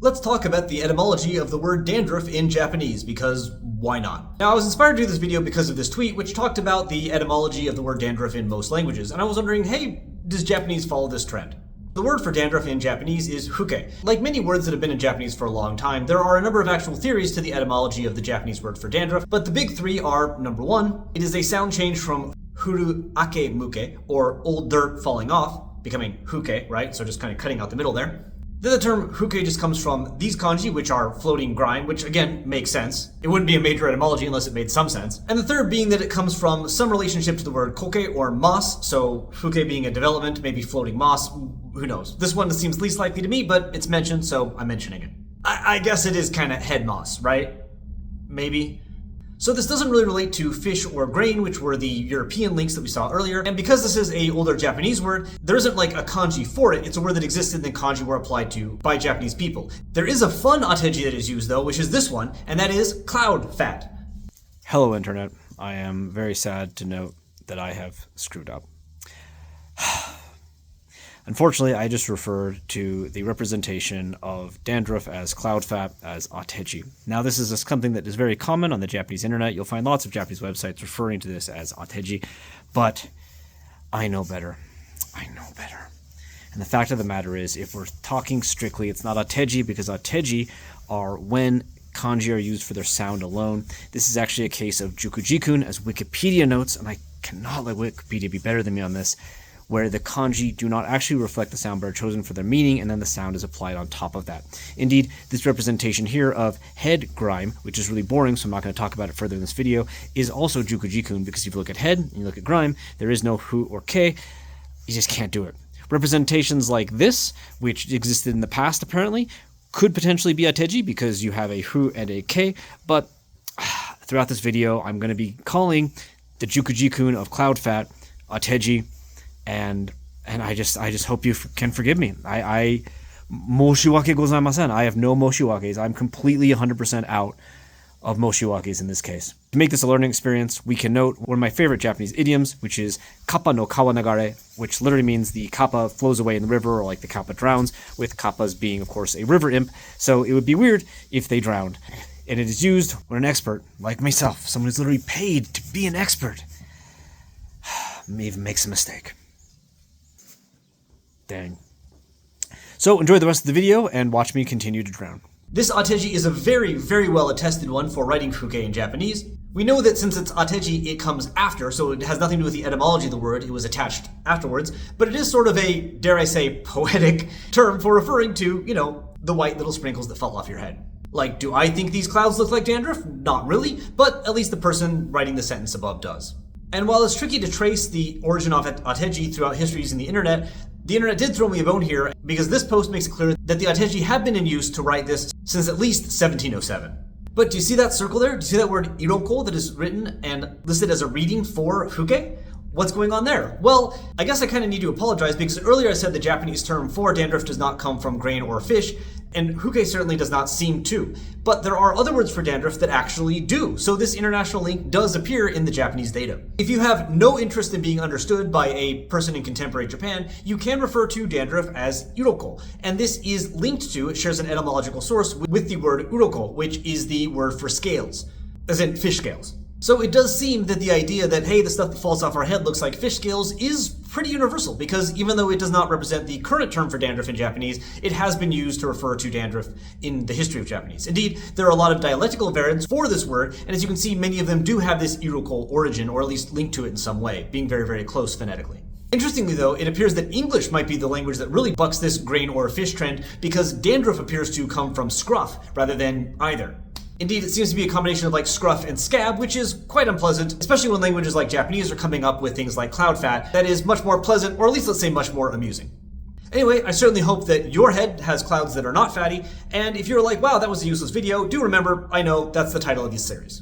Let's talk about the etymology of the word dandruff in Japanese, because why not? Now, I was inspired to do this video because of this tweet, which talked about the etymology of the word dandruff in most languages, and I was wondering, hey, does Japanese follow this trend? The word for dandruff in Japanese is huke. Like many words that have been in Japanese for a long time, there are a number of actual theories to the etymology of the Japanese word for dandruff, but the big three are, number one, it is a sound change from furu ake muke, or old dirt falling off, becoming huke, right? So just kind of cutting out the middle there. Then the term huke just comes from these kanji, which are floating grime, which again makes sense. It wouldn't be a major etymology unless it made some sense. And the third being that it comes from some relationship to the word koke or moss, so huke being a development, maybe floating moss, who knows. This one seems least likely to me, but it's mentioned, so I'm mentioning it. I guess it is kind of head moss, right? Maybe. So this doesn't really relate to fish or grain, which were the European links that we saw earlier. And because this is a older Japanese word, there isn't like a kanji for it. It's a word that existed and then kanji were applied to by Japanese people. There is a fun ateji that is used though, which is this one, and that is cloud fat. Hello, Internet. I am very sad to note that I have screwed up. Unfortunately, I just referred to the representation of dandruff as cloud fat as ateji. Now, this is something that is very common on the Japanese internet. You'll find lots of Japanese websites referring to this as ateji, but I know better. I know better. And the fact of the matter is, if we're talking strictly, it's not ateji, because ateji are when kanji are used for their sound alone. This is actually a case of jukujikun, as Wikipedia notes, and I cannot let Wikipedia be better than me on this, where the kanji do not actually reflect the sound but are chosen for their meaning, and then the sound is applied on top of that. Indeed, this representation here of head grime, which is really boring, so I'm not going to talk about it further in this video, is also jukujikun, because if you look at head and you look at grime, there is no hu or ke. You just can't do it. Representations like this, which existed in the past apparently, could potentially be ateji because you have a hu and a ke, but throughout this video, I'm going to be calling the jukujikun of cloud fat ateji, and I just hope you can forgive me. I moshiwake gozaimasen. I have no moshiwakes. I'm completely 100% out of moshiwakes in this case. To make this a learning experience, we can note one of my favorite Japanese idioms, which is kappa no kawa nagare, which literally means the kappa flows away in the river, or like the kappa drowns, with kappas being, of course, a river imp. So it would be weird if they drowned. And it is used when an expert, like myself, someone who's literally paid to be an expert, even makes a mistake. Dang. So enjoy the rest of the video and watch me continue to drown. This ateji is a very, very well attested one for writing huke in Japanese. We know that since it's ateji, it comes after, so it has nothing to do with the etymology of the word, it was attached afterwards, but it is sort of a, dare I say, poetic term for referring to, you know, the white little sprinkles that fall off your head. Like, do I think these clouds look like dandruff? Not really, but at least the person writing the sentence above does. And while it's tricky to trace the origin of ateji throughout history using the internet did throw me a bone here, because this post makes it clear that the ateji have been in use to write this since at least 1707. But do you see that circle there? Do you see that word iroko that is written and listed as a reading for huke? What's going on there? Well, I guess I kind of need to apologize, because earlier I said the Japanese term for dandruff does not come from grain or fish, and huke certainly does not seem to. But there are other words for dandruff that actually do, so this international link does appear in the Japanese data. If you have no interest in being understood by a person in contemporary Japan, you can refer to dandruff as iroko, and this is linked to, it shares an etymological source with the word uroko, which is the word for scales, as in fish scales. So it does seem that the idea that, hey, the stuff that falls off our head looks like fish scales is pretty universal, because even though it does not represent the current term for dandruff in Japanese, it has been used to refer to dandruff in the history of Japanese. Indeed, there are a lot of dialectical variants for this word, and as you can see, many of them do have this iroko origin, or at least linked to it in some way, being very, very close phonetically. Interestingly though, it appears that English might be the language that really bucks this grain or fish trend, because dandruff appears to come from scruff rather than either. Indeed, it seems to be a combination of like scruff and scab, which is quite unpleasant, especially when languages like Japanese are coming up with things like cloud fat that is much more pleasant, or at least let's say much more amusing. Anyway, I certainly hope that your head has clouds that are not fatty, and if you're like, wow, that was a useless video, do remember, I know that's the title of this series.